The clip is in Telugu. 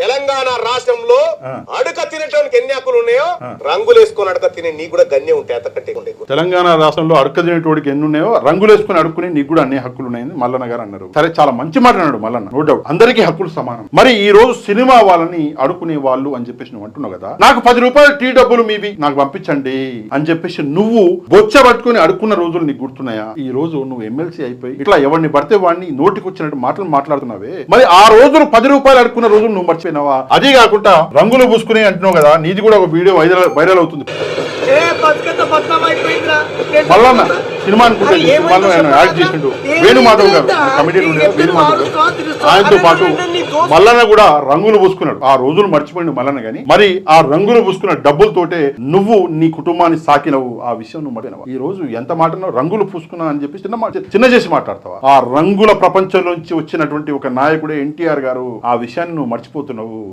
తెలంగాణ రాష్ట్రంలో అడక తినటానికి ఎన్ని హక్కులు ఉన్నాయో రంగులు వేసుకొని అడక తినే నీకు కూడా గన్నే ఉంటాయి అంతకంటే ఉండేది. తెలంగాణ రాష్ట్రంలో అడక తినేటోడికి ఎన్ని ఉన్నాయో రంగులు వేసుకుని అడుక్కుని నీకు కూడా అన్ని హక్కులు ఉన్నాయని మల్లన్న గారు అన్నారు. సరే, చాలా మంచి మాట అన్నాడు మల్లన్న, నో డౌట్. అందరికీ హక్కులు సమానం. మరి ఈ రోజు సినిమా వాళ్ళని అడుక్కునే వాళ్ళు అని చెప్పేసి నువ్వు అంటున్నావు కదా, నాకు 10 రూపాయలు టీ డబ్బులు మీవి నాకు పంపించండి అని చెప్పేసి నువ్వు బొచ్చ పట్టుకుని అడుక్కున్న రోజులు నీకు గుర్తున్నాయా? ఈ రోజు నువ్వు ఎమ్మెల్సీ అయిపోయి ఇట్లా ఎవరిని పడితే వాడిని నోటికి వచ్చినట్టు మాటలు మాట్లాడుతున్నావే. మరి ఆ రోజులు 10 రూపాయలు అడుక్కున్న రోజులు నువ్వు మర్చిపోయినావా? అది కాకుండా రంగులు పూసుకుని అంటున్నావు కదా, నీది కూడా ఒక వీడియో వైరల్ అవుతుంది. మల్లన్న సినిమా అనుకుంటే యాక్ట్ చేసిండు వేణుమాధవ్ గారు, కమిటీలు వేణుమాధవ్ గారు, ఆయనతో పాటు మల్లన్న కూడా రంగులు పూసుకున్నాడు. ఆ రోజులు మర్చిపోయిండు మల్లన్న గాని, మరి ఆ రంగులు పూసుకున్న డబ్బులతోటే నువ్వు నీ కుటుంబాన్ని సాకినవు. ఆ విషయం నువ్వు మర్చిపోయినావు. ఈ రోజు ఎంత మాటన్నావు, రంగులు పూసుకున్నా అని చెప్పి చిన్న చేసి మాట్లాడతావా? ఆ రంగుల ప్రపంచంలోంచి వచ్చినటువంటి ఒక నాయకుడే ఎన్టీఆర్ గారు. ఆ విషయాన్ని నువ్వు మర్చిపోతున్నావు.